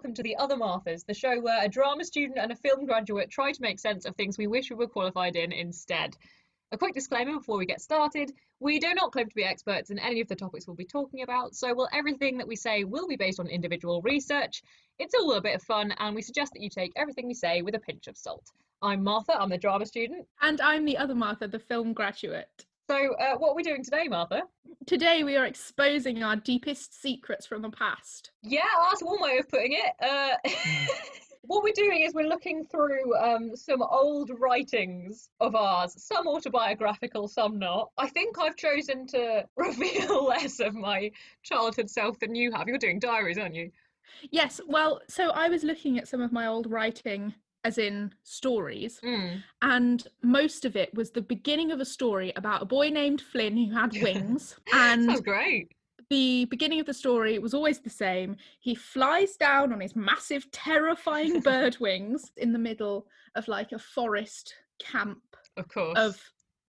welcome to The Other Marthas, the show where a drama student and a film graduate try to make sense of things we wish we were qualified in instead. A quick disclaimer before we get started, we do not claim to be experts in any of the topics we'll be talking about, so while everything that we say will be based on individual research, it's all a bit of fun and we suggest that you take everything we say with a pinch of salt. I'm Martha, I'm the drama student. And I'm the other Martha, the film graduate. So what are we doing today, Martha? Today we are exposing our deepest secrets from the past. Yeah, that's one way of putting it. What we're doing is we're looking through some old writings of ours, some autobiographical, some not. I think I've chosen to reveal less of my childhood self than you have. You're doing diaries, aren't you? Yes, well, so I was looking at some of my old writing, as in stories, and most of it was the beginning of a story about a boy named Flynn who had wings. And sounds great. The beginning of the story was always the same. He flies down on his massive, terrifying bird wings in the middle of like a forest camp of course of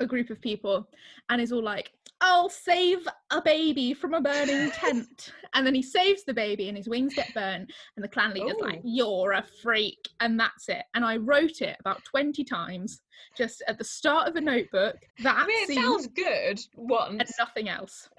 a group of people, and is all like, I'll save a baby from a burning tent. And then he saves the baby and his wings get burned, and the clan leader's like, you're a freak, and that's it. And I wrote it about 20 times just at the start of a notebook. That it sounds good once and nothing else.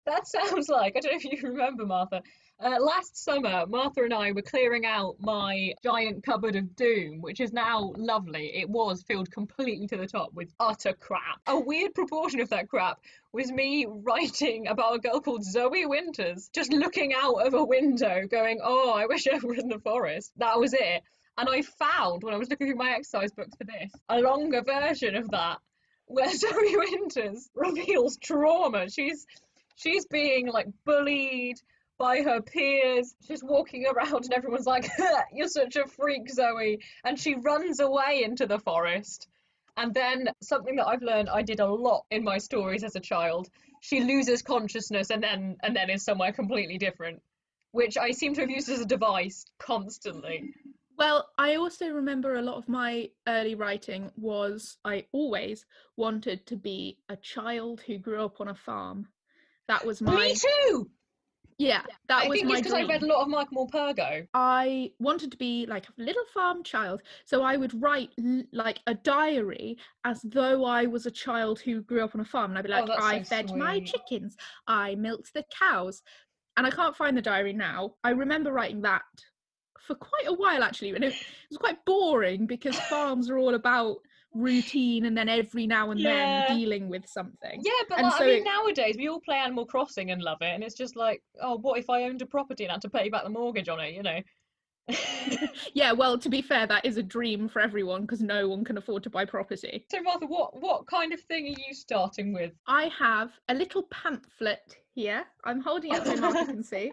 That sounds like, I don't know if you remember, Martha, last summer Martha and I were clearing out my giant cupboard of doom, which is now lovely. It was filled completely to the top with utter crap. A weird proportion of that crap was me writing about a girl called Zoe Winters, just looking out of a window going, oh, I wish I were in the forest. That was it. And I found, when I was looking through my exercise books for this, a longer version of that where Zoe Winters reveals trauma. She's being like bullied by her peers. She's walking around and everyone's like, you're such a freak, Zoe. And she runs away into the forest. And then something that I've learned I did a lot in my stories as a child, she loses consciousness and then is somewhere completely different, which I seem to have used as a device constantly. Well, I also remember a lot of my early writing was I always wanted to be a child who grew up on a farm. That was my... Me too! Yeah, that was my dream. I think it's because I read a lot of Michael Morpurgo. I wanted to be like a little farm child, so I would write like a diary as though I was a child who grew up on a farm, and I'd be like, I fed my chickens, I milked the cows, and I can't find the diary now. I remember writing that for quite a while actually, and it was quite boring because farms are all about routine and then every now and then dealing with something. Yeah, but like, so I mean, nowadays we all play Animal Crossing and love it, and it's just like, oh, what if I owned a property and had to pay back the mortgage on it, you know? Yeah, well, to be fair, that is a dream for everyone because no one can afford to buy property. So Martha, what kind of thing are you starting with? I have a little pamphlet here. I'm holding it so Martha can see.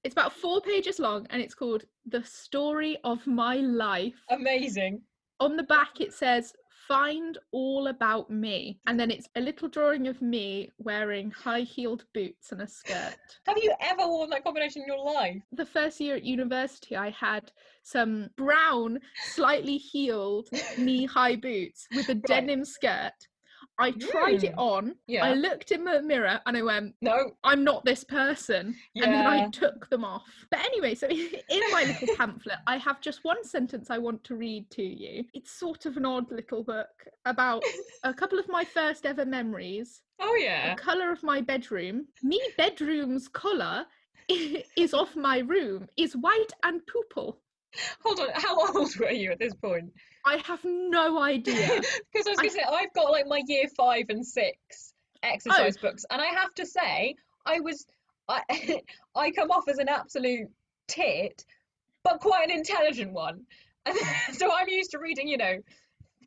It's about 4 pages long and it's called The Story of My Life. Amazing. On the back it says, find all about me. And then it's a little drawing of me wearing high-heeled boots and a skirt. Have you ever worn that combination in your life? The first year at university, I had some brown, slightly heeled knee-high boots with a denim skirt. I tried it on, I looked in the mirror and I went, no, I'm not this person. And then I took them off. But anyway, so in my little pamphlet, I have just one sentence I want to read to you. It's sort of an odd little book about a couple of my first ever memories. Oh yeah. The colour of my bedroom. Me bedroom's colour is off my room, is white and purple. Hold on, how old were you at this point? I have no idea. Because I was going to say, I've got like my year 5 and 6 exercise books, and I have to say, I come off as an absolute tit, but quite an intelligent one. And so I'm used to reading, you know,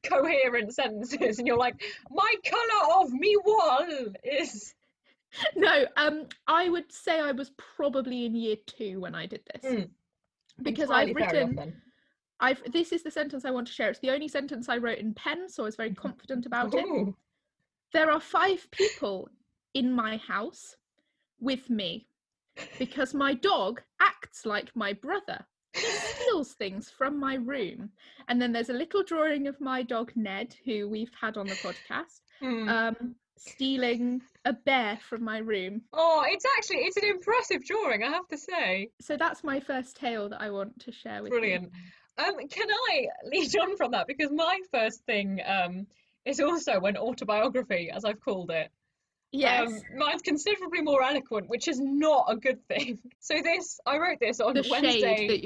coherent sentences, and you're like, my colour of me wall is... No, I would say I was probably in year 2 when I did this. Because I've written... this is the sentence I want to share. It's the only sentence I wrote in pen, so I was very confident about it. There are 5 people in my house with me because my dog acts like my brother. He steals things from my room. And then there's a little drawing of my dog Ned, who we've had on the podcast. stealing a bear from my room. Oh, it's an impressive drawing, I have to say. So that's my first tale that I want to share with Brilliant. you. Can I lead on from that? Because my first thing is also an autobiography, as I've called it. Yes. Mine's considerably more eloquent, which is not a good thing. So I wrote this on Wednesday.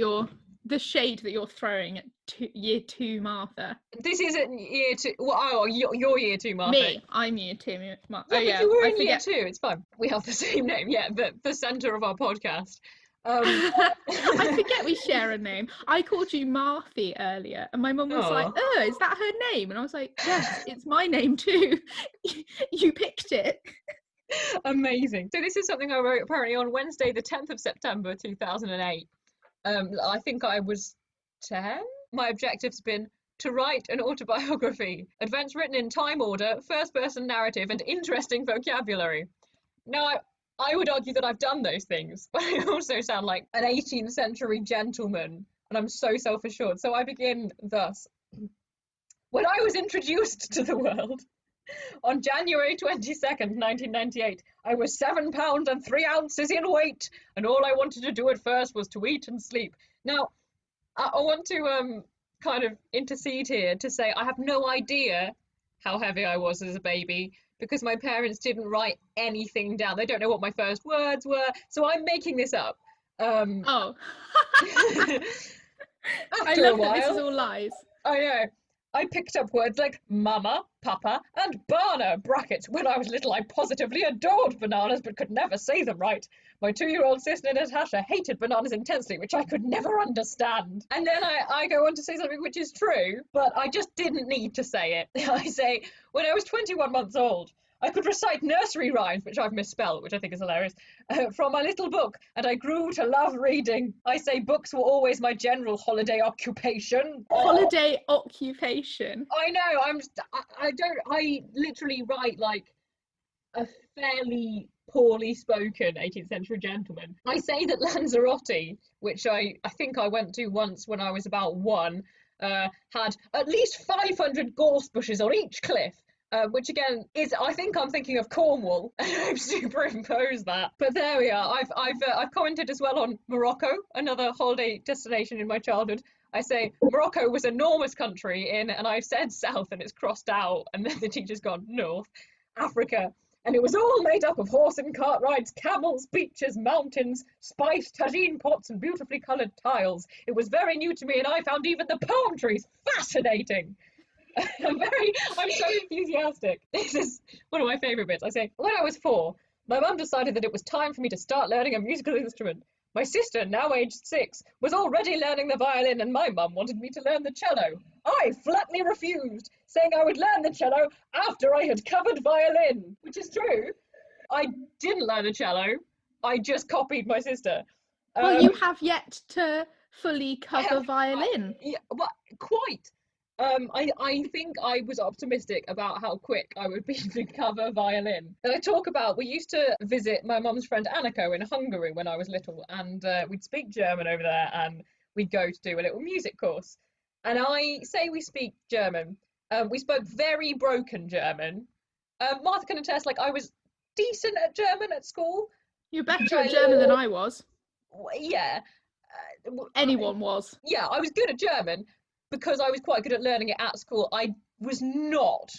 The shade that you're throwing at year 2 Martha. This isn't year 2. Well, oh, you're year 2 Martha. Me, I'm year 2 Martha. Yeah, but you were in year 2. It's fine. We have the same name. Yeah, the centre of our podcast. I forget we share a name. I called you Marthy earlier, and my mum was like, "Oh, is that her name?" And I was like, "Yes, it's my name too. You picked it." Amazing. So this is something I wrote apparently on Wednesday, the 10th of September, 2008. I think I was 10. My objective's been to write an autobiography. Events written in time order, first-person narrative, and interesting vocabulary. Now, I would argue that I've done those things, but I also sound like an 18th century gentleman, and I'm so self-assured. So I begin thus. When I was introduced to the world on January 22nd, 1998, I was 7 pounds and 3 ounces in weight, and all I wanted to do at first was to eat and sleep. Now, I want to kind of intercede here to say I have no idea how heavy I was as a baby, because my parents didn't write anything down. They don't know what my first words were, so I'm making this up. Oh. I love that this is all lies. I know. I picked up words like mama, papa, and bana, brackets. When I was little, I positively adored bananas, but could never say them right. My 2-year-old sister Natasha hated bananas intensely, which I could never understand. And then I go on to say something which is true, but I just didn't need to say it. I say, when I was 21 months old, I could recite nursery rhymes, which I've misspelled, which I think is hilarious, from my little book, and I grew to love reading. I say books were always my general holiday occupation. Holiday occupation? I know, I literally write like a fairly poorly spoken 18th century gentleman. I say that Lanzarote, which I think I went to once when I was about 1, had at least 500 gorse bushes on each cliff. Which again is, I think I'm thinking of Cornwall, and I've superimposed that. But there we are. I've commented as well on Morocco, another holiday destination in my childhood. I say Morocco was an enormous country and I've said south and it's crossed out, and then the teacher's gone north. Africa, and it was all made up of horse and cart rides, camels, beaches, mountains, spiced tagine pots, and beautifully coloured tiles. It was very new to me, and I found even the palm trees fascinating. I'm so enthusiastic. This is one of my favourite bits. I say, when I was 4, my mum decided that it was time for me to start learning a musical instrument. My sister, now aged 6, was already learning the violin, and my mum wanted me to learn the cello. I flatly refused, saying I would learn the cello after I had covered violin, which is true. I didn't learn the cello. I just copied my sister. Well, you have yet to fully cover violin. Yeah, well, quite. I think I was optimistic about how quick I would be to cover violin. And I talk about, we used to visit my mum's friend Anniko in Hungary when I was little, and we'd speak German over there, and we'd go to do a little music course. And I say we speak German. We spoke very broken German. Martha can attest, like, I was decent at German at school. You're better at German than I was. Yeah. Anyone was. Yeah, I was good at German, because I was quite good at learning it at school. I was not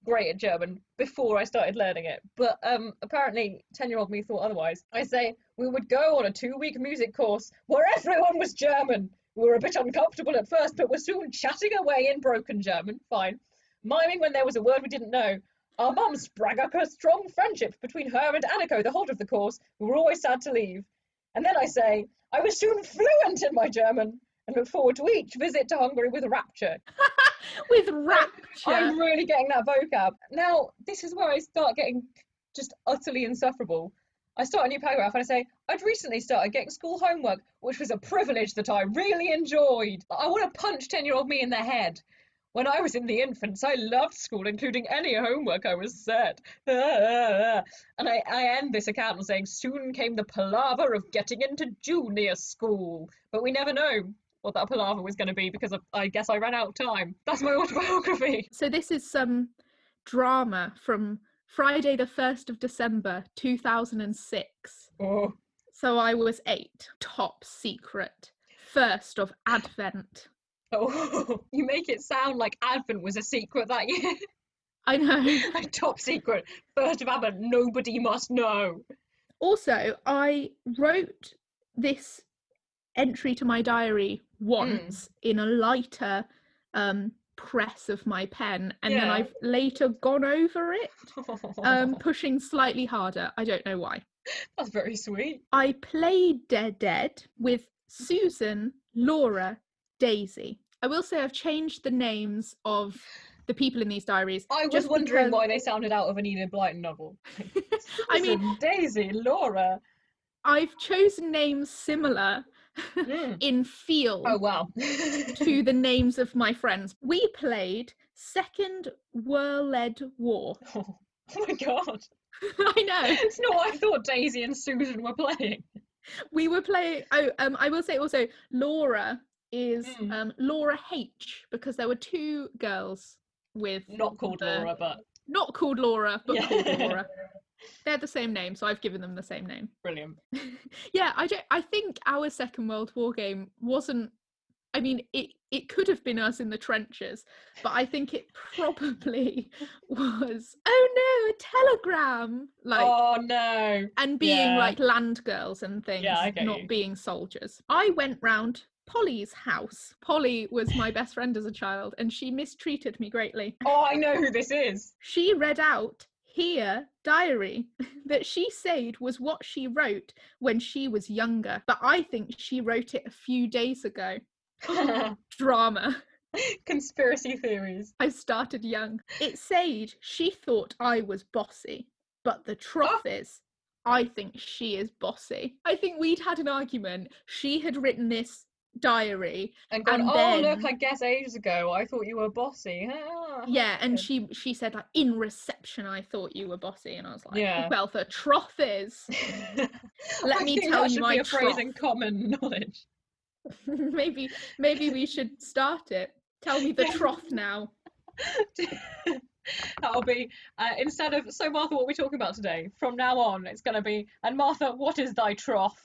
great at German before I started learning it, but apparently 10-year-old me thought otherwise. I say, we would go on a 2-week music course where everyone was German. We were a bit uncomfortable at first, but were soon chatting away in broken German, fine, miming when there was a word we didn't know. Our mum sprang up a strong friendship between her and Anniko the whole of the course. We were always sad to leave. And then I say, I was soon fluent in my German, and look forward to each visit to Hungary with rapture. With rapture? I'm really getting that vocab. Now, this is where I start getting just utterly insufferable. I start a new paragraph and I say, I'd recently started getting school homework, which was a privilege that I really enjoyed. I want to punch 10-year-old me in the head. When I was in the infants, I loved school, including any homework I was set. And I end this account on saying, soon came the palaver of getting into junior school. But we never know what that palaver was going to be, because I guess I ran out of time. That's my autobiography. So this is some drama from Friday the 1st of December 2006. Oh. So I was 8. Top secret. 1st of Advent. Oh, you make it sound like Advent was a secret that year. I know. A top secret. 1st of Advent, nobody must know. Also, I wrote this entry to my diary once in a lighter press of my pen, and then I've later gone over it, pushing slightly harder. I don't know why. That's very sweet. I played Dead with Susan, Laura, Daisy. I will say I've changed the names of the people in these diaries. I was wondering why they sounded out of an Enid Blyton novel. I mean, Daisy, Laura. I've chosen names similar in feel to the names of my friends. We played Second World War. Oh my god. I know. It's not what I thought Daisy and Susan were playing. We were playing, I will say also, Laura is Laura H, because there were 2 girls with... Not called Laura, but... Not called Laura, but called Laura. They're the same name, so I've given them the same name. Brilliant. Yeah, I think our Second World War game wasn't... I mean, it could have been us in the trenches, but I think it probably was, oh no, a telegram! Like, oh no! And being like land girls and things, not being soldiers. I went round Polly's house. Polly was my best friend as a child, and she mistreated me greatly. Oh, I know who this is! She read out here diary that she said was what she wrote when she was younger, but I think she wrote it a few days ago. Drama. Conspiracy theories. I started young. It said she thought I was bossy, but the truth is, I think she is bossy. I think we'd had an argument. She had written this diary and gone, oh look, I guess ages ago I thought you were bossy. Yeah, and she said, like, in reception I thought you were bossy, and I was like, well, the truth is, let me tell you my truth. Be a phrase in common knowledge. maybe we should start it. Tell me the trough now. That'll be instead of, so Martha, what are we talking about today? From now on it's going to be, and Martha, what is thy trough?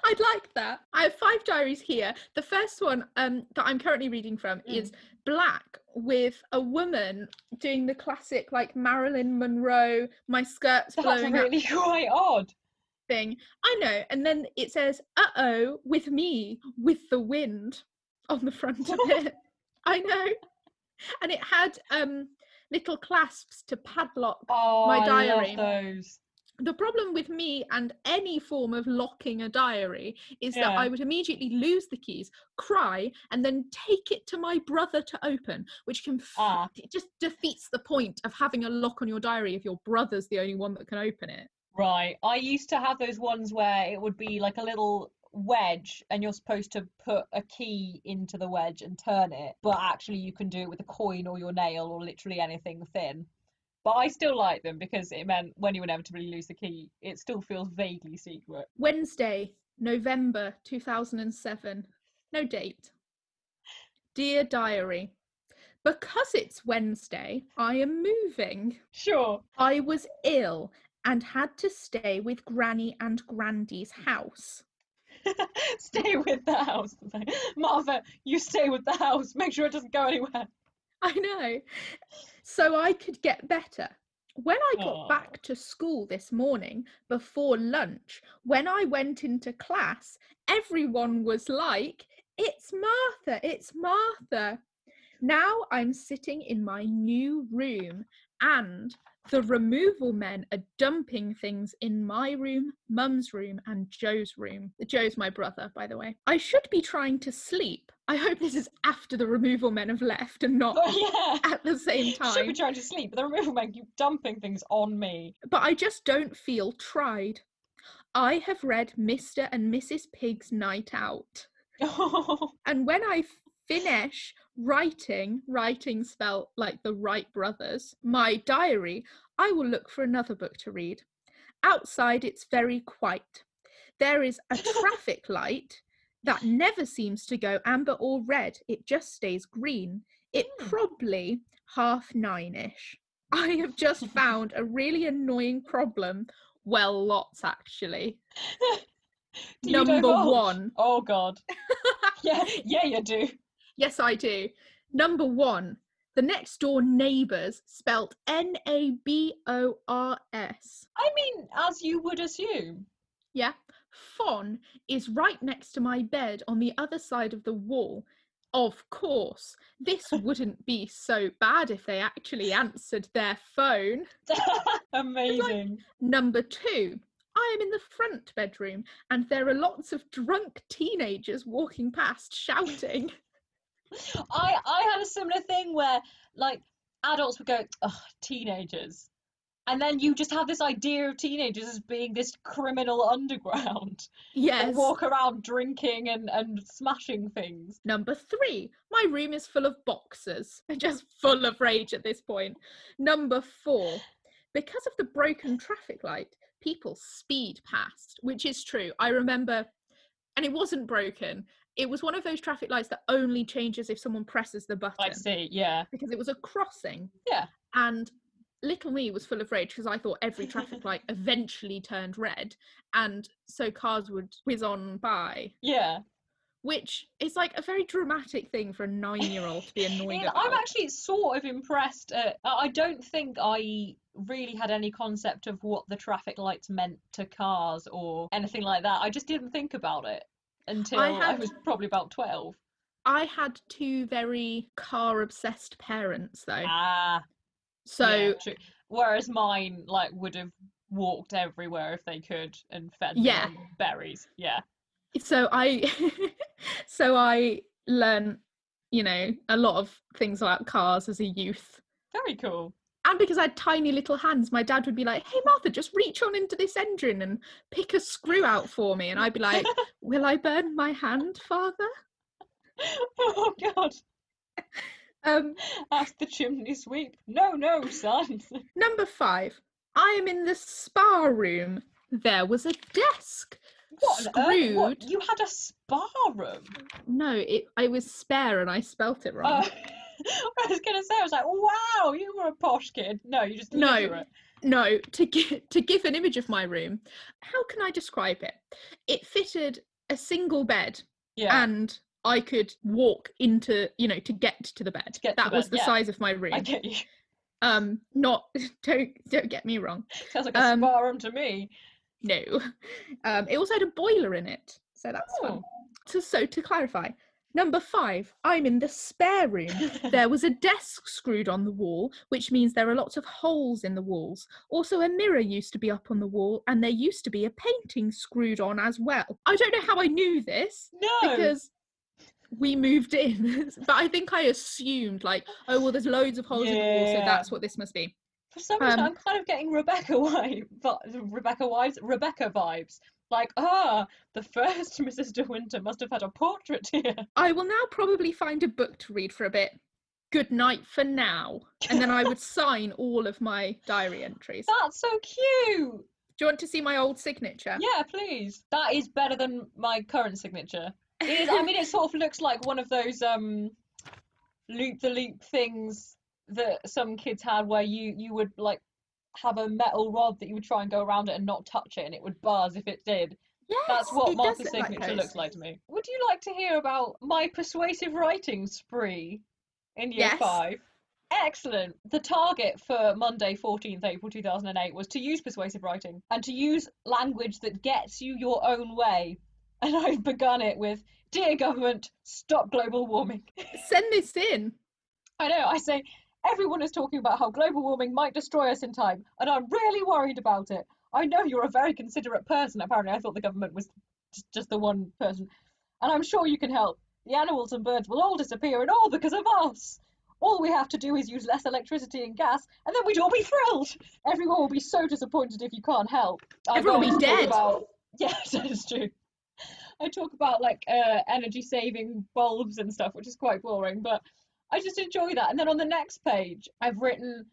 I'd like that. I have 5 diaries here. The first one that I'm currently reading from is black, with a woman doing the classic, like, Marilyn Monroe, my skirt's blowing up. That's really quite odd. Thing. I know. And then it says, uh-oh, with me, with the wind on the front of it. I know. And it had little clasps to padlock my diary. I love those. The problem with me and any form of locking a diary is that I would immediately lose the keys, cry, and then take it to my brother to open, which can it just defeats the point of having a lock on your diary if your brother's the only one that can open it. Right. I used to have those ones where it would be like a little wedge and you're supposed to put a key into the wedge and turn it, but actually you can do it with a coin or your nail or literally anything thin. But I still like them because it meant when you inevitably lose the key, it still feels vaguely secret. Wednesday, November 2007. No date. Dear diary, because it's Wednesday, I am moving. Sure. I was ill and had to stay with Granny and Grandy's house. Stay with the house. Martha, you stay with the house. Make sure it doesn't go anywhere. I know. So I could get better. When I got back to school this morning before lunch, when I went into class, everyone was like, it's Martha, it's Martha. Now I'm sitting in my new room and the removal men are dumping things in my room, Mum's room, and Joe's room. Joe's my brother, by the way. I should be trying to sleep. I hope this is after the removal men have left and not at the same time. Should be trying to sleep, but the removal men keep dumping things on me. But I just don't feel tried. I have read Mr. and Mrs. Pig's Night Out. And when I finish writing spelt like the Wright brothers, my diary, I will look for another book to read. Outside it's very quiet. There is a traffic light that never seems to go amber or red. It just stays green. It probably 9:30. I have just found a really annoying problem. Well, lots actually. Number one. Oh God. Yeah, you do. Yes, I do. Number one. The next door neighbours, spelt Nabors. I mean, as you would assume. Yeah. Fawn is right next to my bed on the other side of the wall. Of course, this wouldn't be so bad if they actually answered their phone. Amazing. Like, number two, I am in the front bedroom and there are lots of drunk teenagers walking past shouting. I had a similar thing where, like, adults would go, "Ugh, teenagers," and then you just have this idea of teenagers as being this criminal underground. Yes. That walk around drinking and smashing things. Number three, my room is full of boxers. I'm just full of rage at this point. Number four, because of the broken traffic light, people speed past, which is true. I remember, and it wasn't broken. It was one of those traffic lights that only changes if someone presses the button. I see, yeah. Because it was a crossing. Yeah. And little me was full of rage because I thought every traffic light eventually turned red, and so cars would whiz on by. Yeah. Which is like a very dramatic thing for a 9-year-old to be annoyed about. I'm actually sort of impressed. I don't think I really had any concept of what the traffic lights meant to cars or anything like that. I just didn't think about it until I was probably about 12. I had two very car-obsessed parents, though. Ah. So, yeah, true. Whereas mine, like, would have walked everywhere if they could and fed them berries. Yeah. So I learned, a lot of things about cars as a youth. Very cool. And because I had tiny little hands, my dad would be like, "Hey, Martha, just reach on into this engine and pick a screw out for me." And I'd be like, "Will I burn my hand, Father?" Oh, God. Ask the chimney sweep. No, son. Number 5. I am in the spa room. There was a desk. Screwed. What? You had a spa room? No, I was spare and I spelt it wrong. I was going to say, I was like, wow, you were a posh kid. No, you just illiterate. No, to give an image of my room, how can I describe it? It fitted a single bed, and I could walk into, to get to the bed. That was the size of my room. I get you. Don't get me wrong. Sounds like a spa room to me. No. It also had a boiler in it, so that's fun. So to clarify, number 5, I'm in the spare room. There was a desk screwed on the wall, which means there are lots of holes in the walls. Also, a mirror used to be up on the wall, and there used to be a painting screwed on as well. I don't know how I knew this. No. Because we moved in, but I think I assumed, like, oh, well, there's loads of holes in the wall, so that's what this must be. For some reason, I'm kind of getting Rebecca vibes. Like, the first Mrs. De Winter must have had a portrait here. I will now probably find a book to read for a bit. Good night for now. And then I would sign all of my diary entries. That's so cute. Do you want to see my old signature? Yeah, please. That is better than my current signature. It is, I mean, it sort of looks like one of those loop-the-loop things that some kids had where you would, like, have a metal rod that you would try and go around it and not touch it, and it would buzz if it did. Yes, that's what Martha's signature looks like to me. Would you like to hear about my persuasive writing spree in year 5? Excellent. The target for Monday, 14th April 2008 was to use persuasive writing and to use language that gets you your own way. And I've begun it with, "Dear government, stop global warming." Send this in. I know, I say, "Everyone is talking about how global warming might destroy us in time, and I'm really worried about it. I know you're a very considerate person." Apparently I thought the government was just the one person. "And I'm sure you can help. The animals and birds will all disappear, and all because of us. All we have to do is use less electricity and gas, and then we'd all be thrilled. Everyone will be so disappointed if you can't help." Everyone will be dead. Yes, that is true. I talk about, like, energy saving bulbs and stuff, which is quite boring, but I just enjoy that. And then on the next page, I've written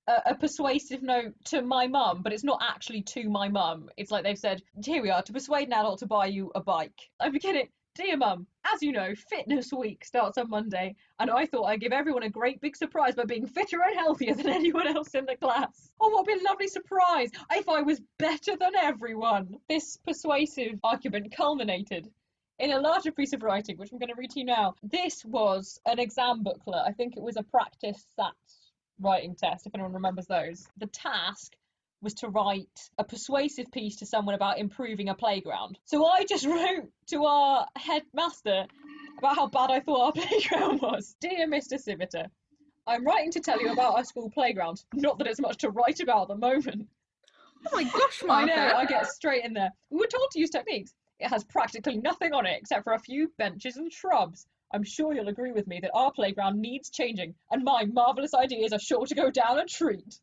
a persuasive note to my mum, but it's not actually to my mum. It's like they've said, "Here we are, to persuade an adult to buy you a bike." I begin it, Dear Mum, as you know, Fitness Week starts on Monday, and I thought I'd give everyone a great big surprise by being fitter and healthier than anyone else in the class. Oh, what would be a lovely surprise if I was better than everyone. This persuasive argument culminated in a larger piece of writing, which I'm going to read to you now. This was an exam booklet. I think it was a practice SATs writing test, if anyone remembers those. The task was to write a persuasive piece to someone about improving a playground. So I just wrote to our headmaster about how bad I thought our playground was. Dear Mr. Civita, I'm writing to tell you about our school playground. Not that it's much to write about at the moment. Oh my gosh, Martha. I know, I get straight in there. We were told to use techniques. It has practically nothing on it except for a few benches and shrubs. I'm sure you'll agree with me that our playground needs changing, and my marvellous ideas are sure to go down a treat.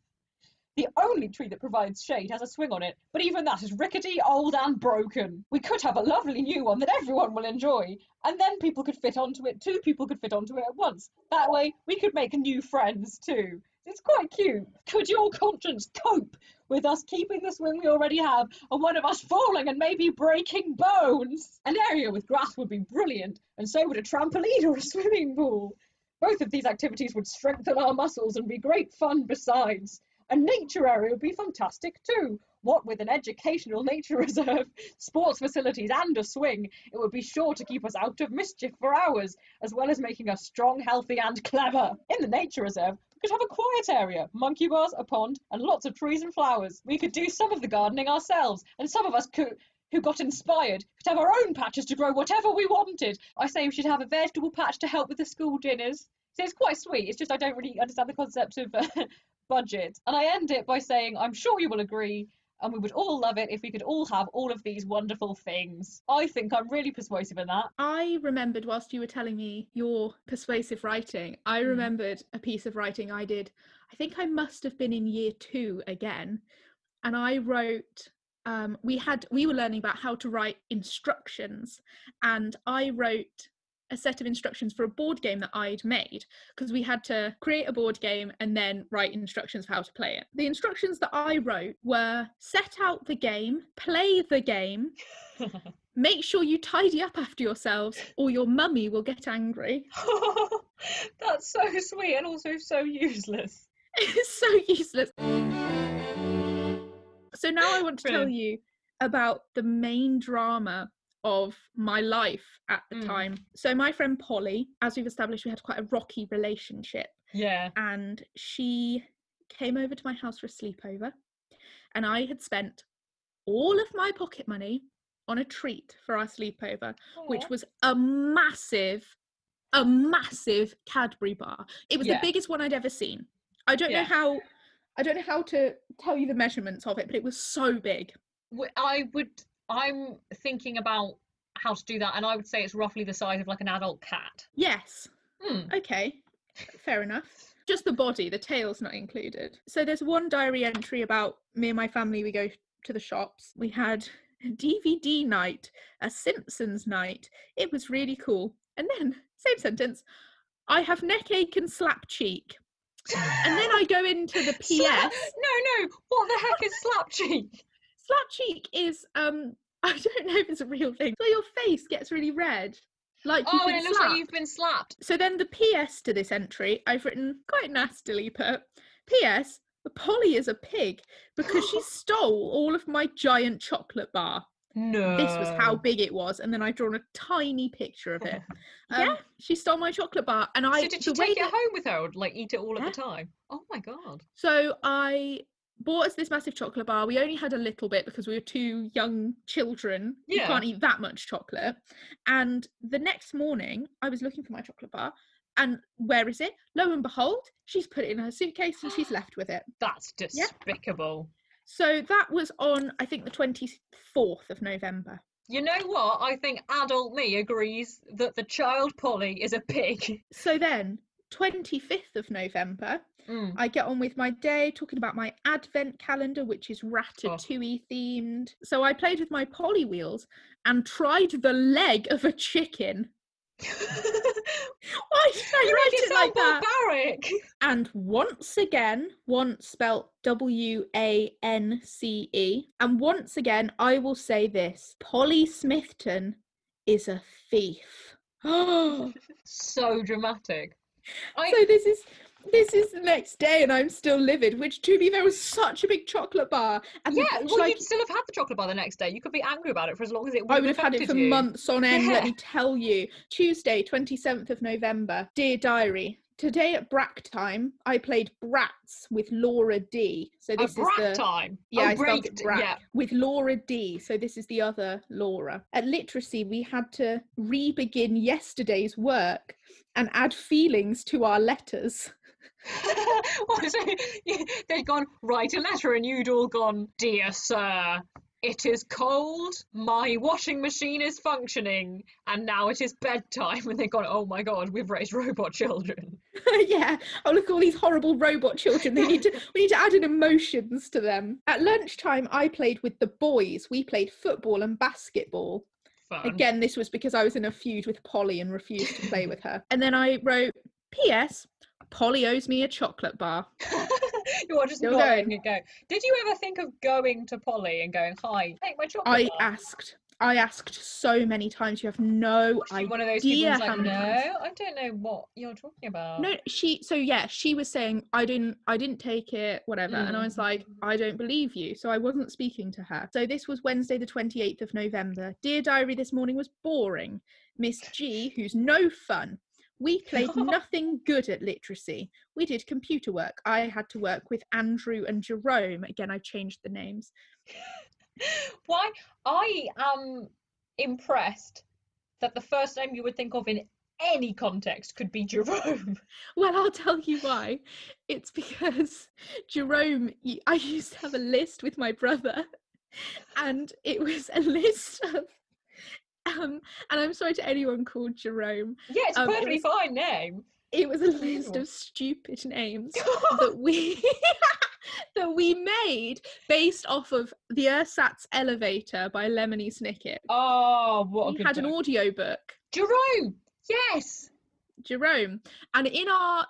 The only tree that provides shade has a swing on it, but even that is rickety, old and broken. We could have a lovely new one that everyone will enjoy, and then people could fit onto it, 2 people could fit onto it at once. That way, we could make new friends too. It's quite cute. Could your conscience cope with us keeping the swing we already have, and one of us falling and maybe breaking bones? An area with grass would be brilliant, and so would a trampoline or a swimming pool. Both of these activities would strengthen our muscles and be great fun besides. A nature area would be fantastic too. What with an educational nature reserve, sports facilities and a swing, it would be sure to keep us out of mischief for hours, as well as making us strong, healthy and clever. In the nature reserve, we could have a quiet area, monkey bars, a pond and lots of trees and flowers. We could do some of the gardening ourselves, and some of us who got inspired could have our own patches to grow whatever we wanted. I say we should have a vegetable patch to help with the school dinners. So it's quite sweet, it's just I don't really understand the concept of budget. And I end it by saying, I'm sure you will agree, and we would all love it if we could all have all of these wonderful things. I think I'm really persuasive in that. I remembered whilst you were telling me your persuasive writing, I remembered a piece of writing I did. I think I must have been in year 2 again, and I wrote we were learning about how to write instructions, and I wrote a set of instructions for a board game that I'd made, because we had to create a board game and then write instructions for how to play it. The instructions that I wrote were: set out the game, play the game, make sure you tidy up after yourselves or your mummy will get angry. That's so sweet and also so useless. It's so useless. So now I want to tell you about the main drama of my life at the time. So my friend Polly, as we've established, we had quite a rocky relationship. Yeah. And she came over to my house for a sleepover, and I had spent all of my pocket money on a treat for our sleepover, which was a massive Cadbury bar. It was the biggest one I'd ever seen. I don't know how to tell you the measurements of it, but it was so big. I'm thinking about how to do that, and I would say it's roughly the size of like an adult cat. Yes. Okay, fair enough. Just the body, the tail's not included. So there's one diary entry about me and my family. We go to the shops. We had a DVD night, a Simpsons night. It was really cool. And then, same sentence, I have neck ache and slap cheek. And then I go into the PS. No, what the heck is slap cheek? Slap cheek is, I don't know if it's a real thing. So your face gets really red. Like you've been it looks slapped. like you've been slapped. So then the PS to this entry, I've written quite nastily put, PS, Polly is a pig because she stole all of my giant chocolate bar. No. This was how big it was, and then I've drawn a tiny picture of it. Yeah, she stole my chocolate bar, and So did she take it home with her, or like eat it all at the time? Oh my god. So I bought us this massive chocolate bar. We only had a little bit because we were 2 young children. You can't eat that much chocolate. And the next morning, I was looking for my chocolate bar, and where is it? Lo and behold, she's put it in her suitcase and she's left with it. That's despicable. So that was on, I think, the 24th of November. You know what? I think adult me agrees that the child Polly is a pig. So then, 25th of November, I get on with my day talking about my advent calendar, which is Ratatouille themed. So I played with my Polly wheels and tried the leg of a chicken. Why did I write it like that? Barbaric. And once again, once spelt Wance, and once again, I will say this: Polly Smithton is a thief. So dramatic. So this is the next day and I'm still livid, which to me there was such a big chocolate bar. And yeah, well, you'd still have had the chocolate bar the next day. You could be angry about it for as long as it I would have had affected it for you. months on end, let me tell you. Tuesday, 27th of November. Dear Diary, today at brack time, I played Brats with Laura D. So this is the time. Yeah, I spelled it brack with Laura D. So this is the other Laura. At literacy, we had to re-begin yesterday's work and add feelings to our letters. They'd gone, write a letter, and you'd all gone, dear sir, it is cold, my washing machine is functioning, and now it is bedtime. And they've gone, oh my god, we've raised robot children. Yeah. Oh, look, all these horrible robot children. We need to add in emotions to them. At lunchtime, I played with the boys. We played football and basketball. Fun. Again, this was because I was in a feud with Polly and refused to play with her. And then I wrote, P.S. Polly owes me a chocolate bar. You are just nodding and going. Did you ever think of going to Polly and going, hi, take my chocolate bar? I asked so many times. You have no idea. One of those people who's like, no, I don't know what you're talking about. No, she was saying, I didn't take it, whatever. And I was like, I don't believe you. So I wasn't speaking to her. So this was Wednesday, the 28th of November. Dear Diary, this morning was boring. Miss G, who's no fun. We played nothing good at literacy. We did computer work. I had to work with Andrew and Jerome. Again, I changed the names. Why? I am impressed that the first name you would think of in any context could be Jerome. Well, I'll tell you why. It's because Jerome, I used to have a list with my brother, and it was a list of and I'm sorry to anyone called Jerome. Yeah, it's a perfectly fine name. It was a list of stupid names that we made based off of the Ersatz Elevator by Lemony Snicket. Oh, what a good book. We had an audio book. Jerome! Yes! Jerome. And in our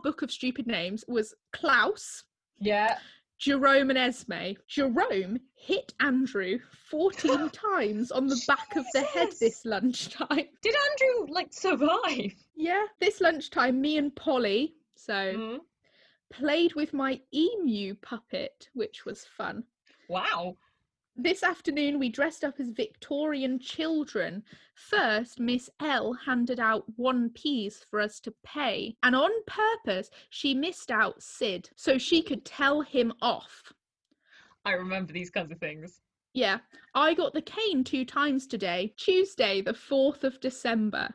book of stupid names was Klaus. Yeah. Jerome and Esme. Jerome hit Andrew 14 times on the back of the head this lunchtime. Did Andrew, survive? Yeah. This lunchtime, me and Polly, played with my emu puppet, which was fun. Wow. This afternoon, we dressed up as Victorian children. First, Miss L handed out 1p's for us to pay. And on purpose, she missed out Sid so she could tell him off. I remember these kinds of things. Yeah. I got the cane 2 times today. Tuesday, the 4th of December.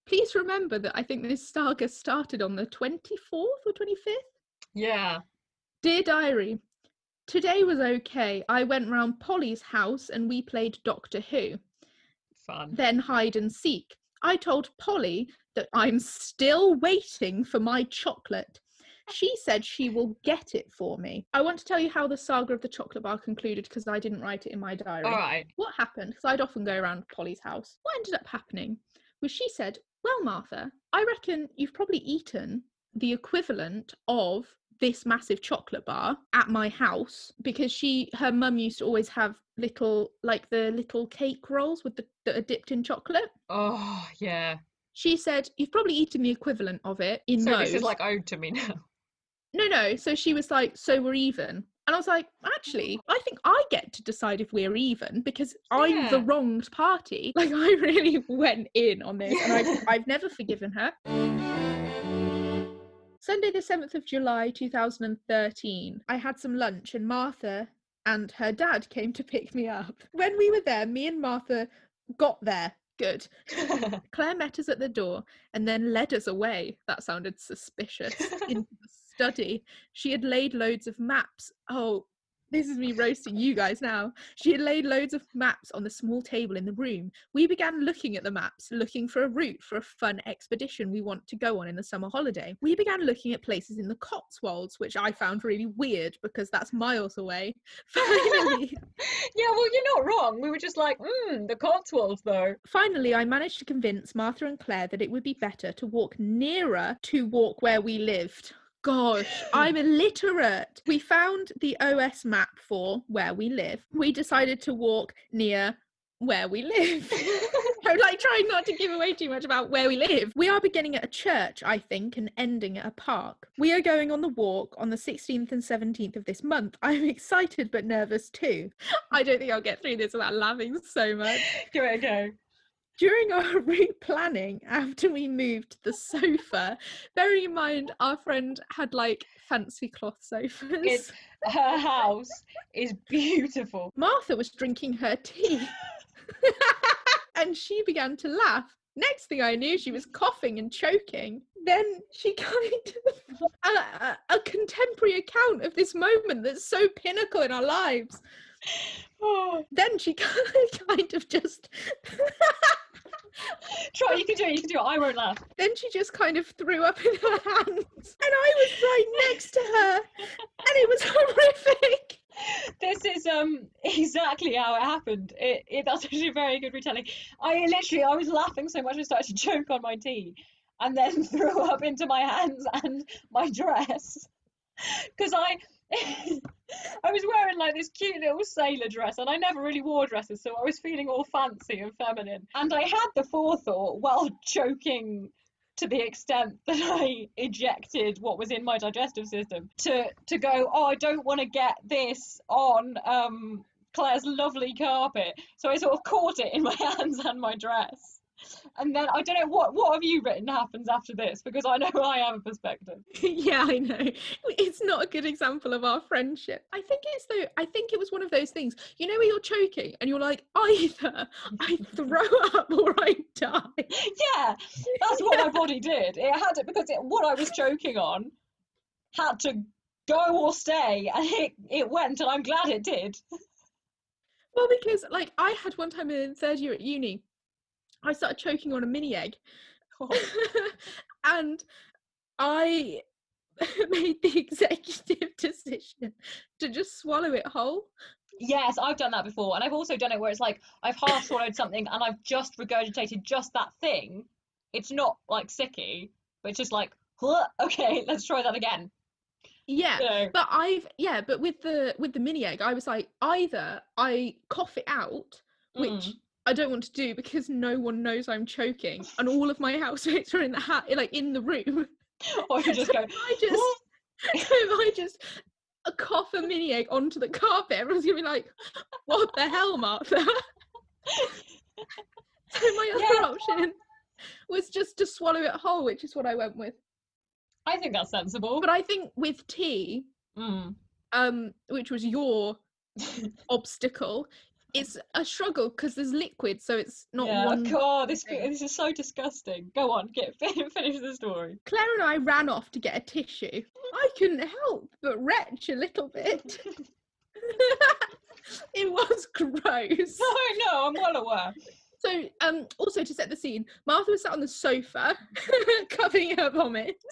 Please remember that I think this saga started on the 24th or 25th? Yeah. Dear Diary, today was okay. I went round Polly's house and we played Doctor Who. Fun. Then hide and seek. I told Polly that I'm still waiting for my chocolate. She said she will get it for me. I want to tell you how the saga of the chocolate bar concluded because I didn't write it in my diary. All right. What happened? Because I'd often go around Polly's house. What ended up happening was she said, well, Martha, I reckon you've probably eaten the equivalent of this massive chocolate bar at my house because her mum used to always have the little cake rolls that are dipped in chocolate. Oh, yeah. She said, you've probably eaten the equivalent of it in those. So this is owed to me now. No. So she was like, so we're even. And I was like, actually, I think I get to decide if we're even because I'm the wronged party. I really went in on this and I've never forgiven her. Sunday the 7th of July 2013, I had some lunch and Martha and her dad came to pick me up. When we were there, me and Martha got there. Good. Claire met us at the door and then led us away. That sounded suspicious. Into the study. She had laid loads of maps. Oh, this is me roasting you guys now. She had laid loads of maps on the small table in the room. We began looking at the maps, looking for a route for a fun expedition we want to go on in the summer holiday. We began looking at places in the Cotswolds, which I found really weird because that's miles away. Finally. Yeah, well, you're not wrong. We were just like, the Cotswolds, though. Finally, I managed to convince Martha and Claire that it would be better to walk nearer to walk where we lived. Gosh, I'm illiterate. We found the OS map for where we live. We decided to walk near where we live. I'm like trying not to give away too much about where we live. We are beginning at a church, I think, and ending at a park. We are going on the walk on the 16th and 17th of this month. I'm excited but nervous too. I don't think I'll get through this without laughing so much. Go. During our route planning, after we moved the sofa, bearing in mind our friend had like fancy cloth sofas. Her house is beautiful. Martha was drinking her tea. And she began to laugh. Next thing I knew, she was coughing and choking. Then she kind of a contemporary account of this moment that's so pinnacle in our lives. Oh. Then she kind of just try, you can do it, I won't laugh. Then she just kind of threw up in her hands, and I was right next to her, and it was horrific. This is exactly how it happened. That's actually a very good retelling. I was laughing so much I started to choke on my tea, and then threw up into my hands and my dress, because I was wearing like this cute little sailor dress, and I never really wore dresses, so I was feeling all fancy and feminine. And I had the forethought, while choking to the extent that I ejected what was in my digestive system, to go, oh, I don't want to get this on Claire's lovely carpet. So I sort of caught it in my hands and my dress. And then I don't know, what have you written happens after this? Because I know I have a perspective. Yeah, I know. It's not a good example of our friendship. I think it was one of those things, you know, where you're choking and you're like, either I throw up or I die. Yeah, that's what my body did. It had to, because what I was choking on had to go or stay, and it went, and I'm glad it did. Well, because like I had one time in third year at uni, I started choking on a mini egg. Oh. And I made the executive decision to just swallow it whole. Yes, I've done that before, and I've also done it where it's like I've half swallowed something and I've just regurgitated just that thing. It's not like sicky, but it's just like, okay, let's try that again. Yeah, you know. But with the mini egg, I was like, either I cough it out, which I don't want to do because no one knows I'm choking, and all of my housemates are in the room. Or you just go. I just cough a mini egg onto the carpet. Everyone's gonna be like, "What the hell, Martha?" So my other option was just to swallow it whole, which is what I went with. I think that's sensible. But I think with tea, which was your obstacle, it's a struggle because there's liquid, so it's not one. God, this is so disgusting. Go on, finish the story. Claire and I ran off to get a tissue. I couldn't help but retch a little bit. It was gross. I know, I'm well aware. So, also to set the scene, Martha was sat on the sofa, covering her vomit.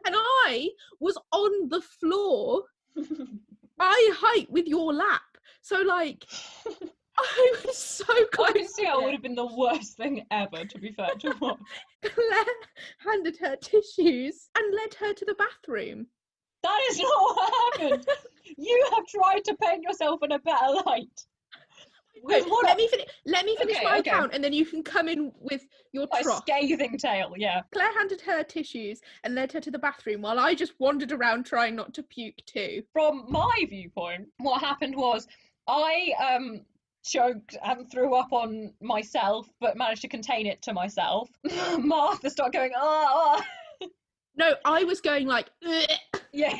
And I was on the floor, eye height with your lap. So, like, I was so close. Honestly, that would have been the worst thing ever, to be fair to watch. Claire handed her tissues and led her to the bathroom. That is not what happened. You have tried to paint yourself in a better light. Wait, let me finish my account, and then you can come in with your trough. Scathing tale, yeah. Claire handed her tissues and led her to the bathroom while I just wandered around trying not to puke too. From my viewpoint, what happened was I choked and threw up on myself, but managed to contain it to myself. Martha started going, oh. No, I was going like, ugh. Yeah.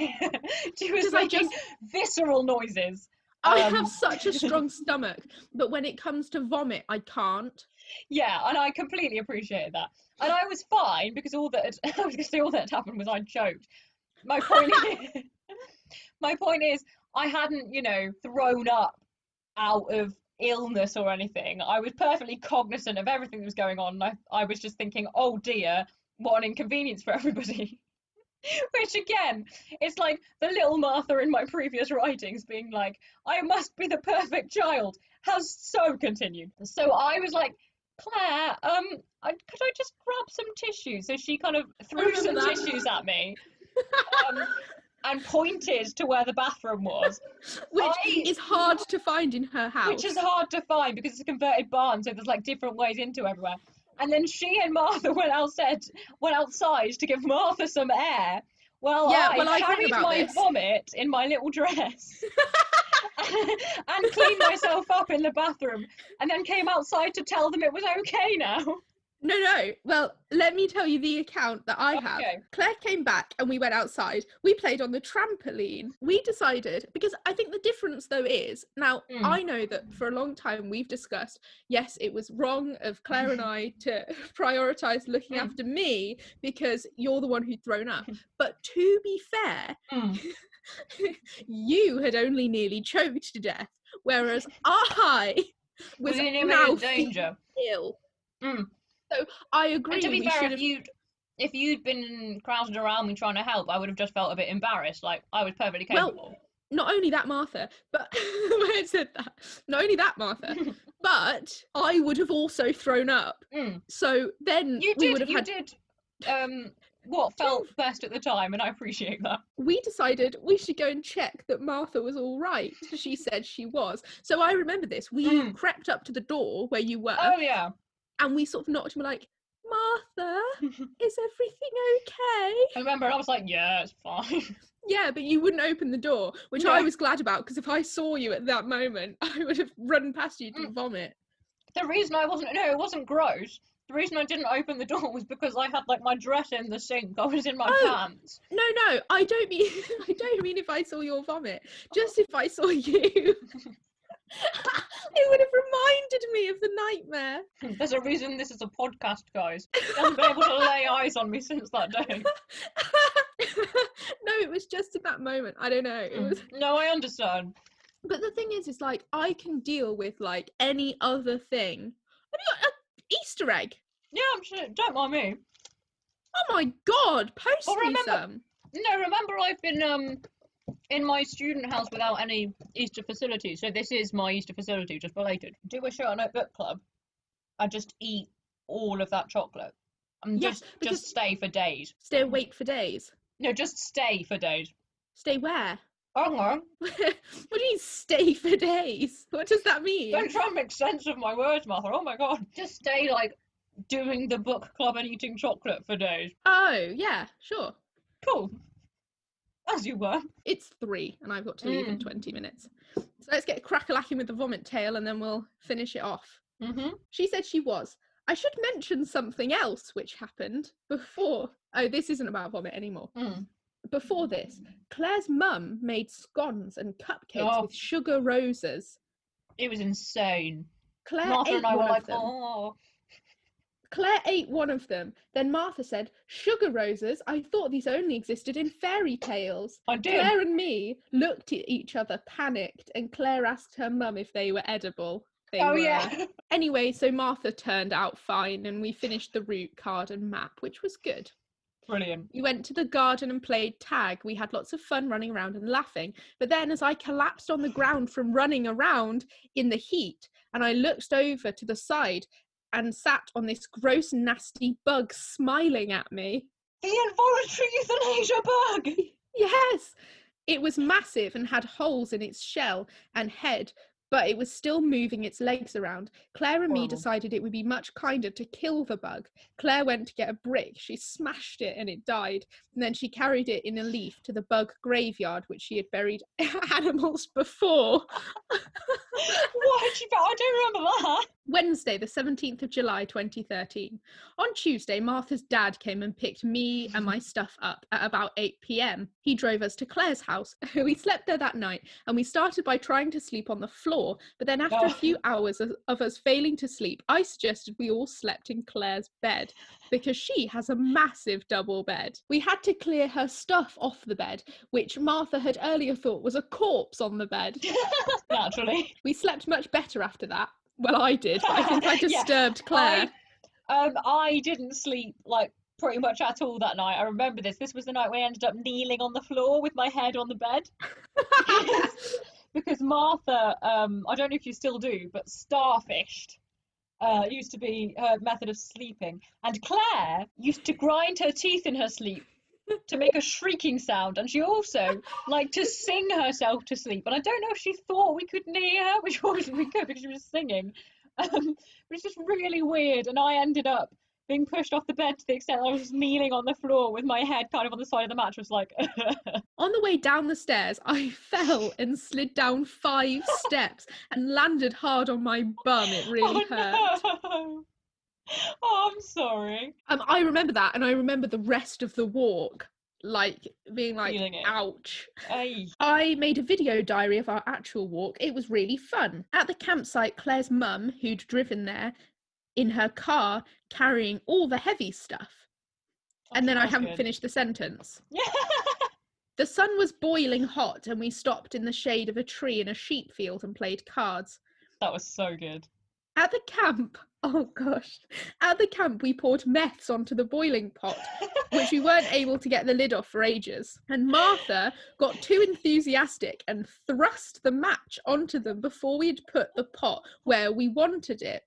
She was making visceral noises. I have such a strong stomach, but when it comes to vomit, I can't. Yeah, and I completely appreciated that. And I was fine because all that had happened was I choked. My point is, I hadn't, thrown up out of illness or anything. I was perfectly cognizant of everything that was going on. And I was just thinking, oh dear, what an inconvenience for everybody. Which again, it's like the little Martha in my previous writings being like, I must be the perfect child, has so continued. So I was like, Claire, could I just grab some tissues? So she kind of threw some tissues at me. and pointed to where the bathroom was. Which is hard to find in her house. Which is hard to find because it's a converted barn, so there's like different ways into everywhere. And then she and Martha went outside to give Martha some air. I carried my vomit in my little dress and cleaned myself up in the bathroom and then came outside to tell them it was okay now. No. Well, let me tell you the account that I have. Claire came back and we went outside. We played on the trampoline. We decided, because I think the difference though is, now I know that for a long time we've discussed, yes, it was wrong of Claire and I to prioritise looking after me because you're the one who'd thrown up. But to be fair, you had only nearly choked to death, whereas I was in imminent danger. Ill. So I agree. And to be fair, if you'd been crowded around me trying to help, I would have just felt a bit embarrassed. Like, I was perfectly capable. Well, not only that, Martha, but I said that. Not only that, Martha, but I would have also thrown up. So then we would have had what felt best at the time, and I appreciate that. We decided we should go and check that Martha was all right. She said she was. So I remember this. We crept up to the door where you were. Oh yeah. And we sort of knocked and were like, Martha, is everything okay? I remember, and I was like, yeah, it's fine. Yeah, but you wouldn't open the door, which I was glad about, because if I saw you at that moment, I would have run past you to vomit. The reason it wasn't gross. The reason I didn't open the door was because I had like my dress in the sink. I was in my pants. No, I don't mean if I saw your vomit. Just if I saw you. It would have reminded me of the nightmare. There's a reason this is a podcast, guys. You haven't been able to lay eyes on me since that day. No, it was just in that moment. I don't know. It was... No, I understand. But the thing is like, I can deal with like any other thing. Have you got an Easter egg? Yeah, I'm sure. Don't mind me. Oh my God, post me some. No, remember I've been in my student house without any Easter facilities, so this is my Easter facility, just belated. Do a Shut Note Book Club and just eat all of that chocolate. And just stay for days. Stay awake for days? No, just stay for days. Stay where? I don't know. What do you mean stay for days? What does that mean? Don't try and make sense of my words, Martha. Oh my God. Just stay, like, doing the book club and eating chocolate for days. Oh, yeah, sure. Cool. As you were. It's 3 and I've got to leave in 20 minutes. So let's get crack-a-lacking with the vomit tale and then we'll finish it off. She said she was. I should mention something else which happened before. Oh, this isn't about vomit anymore. Before this, Claire's mum made scones and cupcakes with sugar roses. It was insane. Martha and I were like, oh. Claire ate one of them. Then Martha said, sugar roses? I thought these only existed in fairy tales. I did. Claire and me looked at each other, panicked, and Claire asked her mum if they were edible. They were. Yeah. Anyway, so Martha turned out fine and we finished the route card and map, which was good. Brilliant. We went to the garden and played tag. We had lots of fun running around and laughing. But then as I collapsed on the ground from running around in the heat and I looked over to the side and sat on this gross, nasty bug smiling at me. The involuntary euthanasia bug! Yes! It was massive and had holes in its shell and head, but it was still moving its legs around. Claire and me decided it would be much kinder to kill the bug. Claire went to get a brick. She smashed it and it died. And then she carried it in a leaf to the bug graveyard, which she had buried animals before. What? I don't remember that. Wednesday, the 17th of July, 2013. On Tuesday, Martha's dad came and picked me and my stuff up at about 8 p.m. He drove us to Claire's house. We slept there that night, and we started by trying to sleep on the floor, but then after a few hours of us failing to sleep, I suggested we all slept in Claire's bed, because she has a massive double bed. We had to clear her stuff off the bed, which Martha had earlier thought was a corpse on the bed. Naturally. We slept much better after that. Well, I did, but I think I disturbed Claire. I didn't sleep, like, pretty much at all that night. I remember this. This was the night when I ended up kneeling on the floor with my head on the bed. Because Martha, I don't know if you still do, but starfished used to be her method of sleeping. And Claire used to grind her teeth in her sleep to make a shrieking sound, and she also liked to sing herself to sleep. And I don't know if she thought we could near her, which obviously we could because she was singing. But it's just really weird. And I ended up being pushed off the bed to the extent that I was just kneeling on the floor with my head kind of on the side of the mattress, like. On the way down the stairs, I fell and slid down 5 steps and landed hard on my bum. It really hurt. No. Oh, I'm sorry. I remember that, and I remember the rest of the walk, like being like, ouch. Aye. I made a video diary of our actual walk. It was really fun. At the campsite, Claire's mum, who'd driven there, in her car, carrying all the heavy stuff. And then I haven't finished the sentence. Yeah. The sun was boiling hot, and we stopped in the shade of a tree in a sheep field and played cards. That was so good. At the camp, oh gosh, at the camp we poured meths onto the boiling pot, which we weren't able to get the lid off for ages. And Martha got too enthusiastic and thrust the match onto them before we'd put the pot where we wanted it.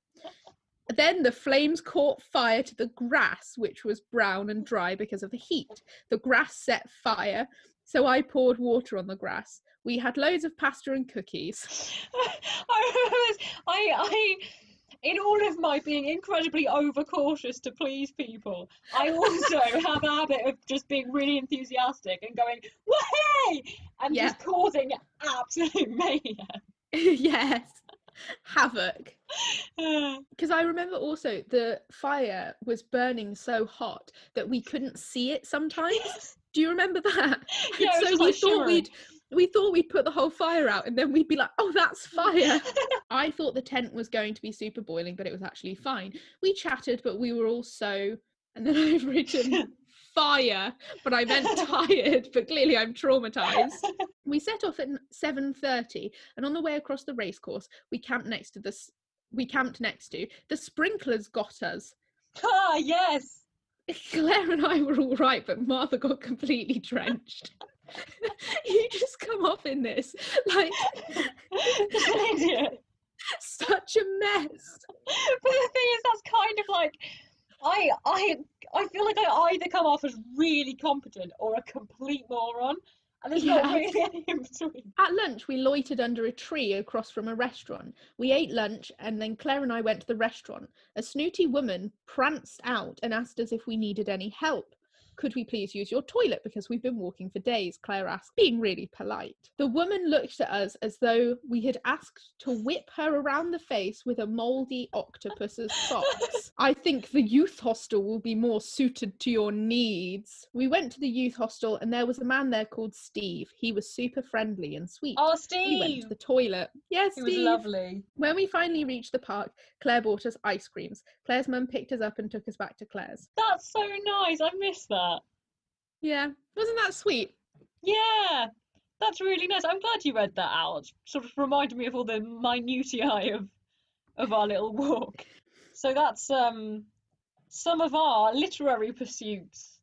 Then the flames caught fire to the grass, which was brown and dry because of the heat. The grass set fire, so I poured water on the grass. We had loads of pasta and cookies. I in all of my being incredibly overcautious to please people, I also have a habit of just being really enthusiastic and going, "Way!" and just causing absolute mayhem. Yes. Havoc. Because I remember also the fire was burning so hot that we couldn't see it sometimes. Yes. Do you remember that? Yeah, so we thought we'd put the whole fire out, and then we'd be like, oh, that's fire. I thought the tent was going to be super boiling, but it was actually fine. We chatted, but we were all so, and then I've written fire, but I meant tired, but clearly I'm traumatized. We set off at 7:30, and on the way across the racecourse, we camped next to the sprinklers got us. Ah, yes. Claire and I were all right, but Martha got completely drenched. You just come off in this like just an idiot. Such a mess. But the thing is, that's kind of like I feel like I either come off as really competent or a complete moron, and there's not really any in between. At lunch, we loitered under a tree across from a restaurant. We ate lunch, and then Claire and I went to the restaurant. A snooty woman pranced out and asked us if we needed any help. Could we please use your toilet because we've been walking for days, Claire asked, being really polite. The woman looked at us as though we had asked to whip her around the face with a mouldy octopus's socks. I think the youth hostel will be more suited to your needs. We went to the youth hostel, and there was a man there called Steve. He was super friendly and sweet. Oh, Steve! We went to the toilet. Yes, He Steve. was lovely. When we finally reached the park, Claire bought us ice creams. Claire's mum picked us up and took us back to Claire's. That's so nice. I miss that. Yeah, wasn't that sweet? Yeah, that's really nice. I'm glad you read that out. It sort of reminded me of all the minutiae of our little walk. So that's some of our literary pursuits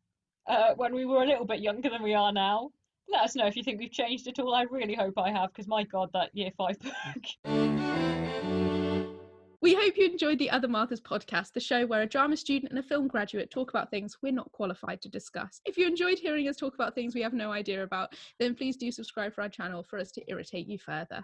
when we were a little bit younger than we are now. Let us know if you think we've changed at all. I really hope I have, because my God, that Year 5 book. We hope you enjoyed the Other Marthas podcast, the show where a drama student and a film graduate talk about things we're not qualified to discuss. If you enjoyed hearing us talk about things we have no idea about, then please do subscribe for our channel for us to irritate you further.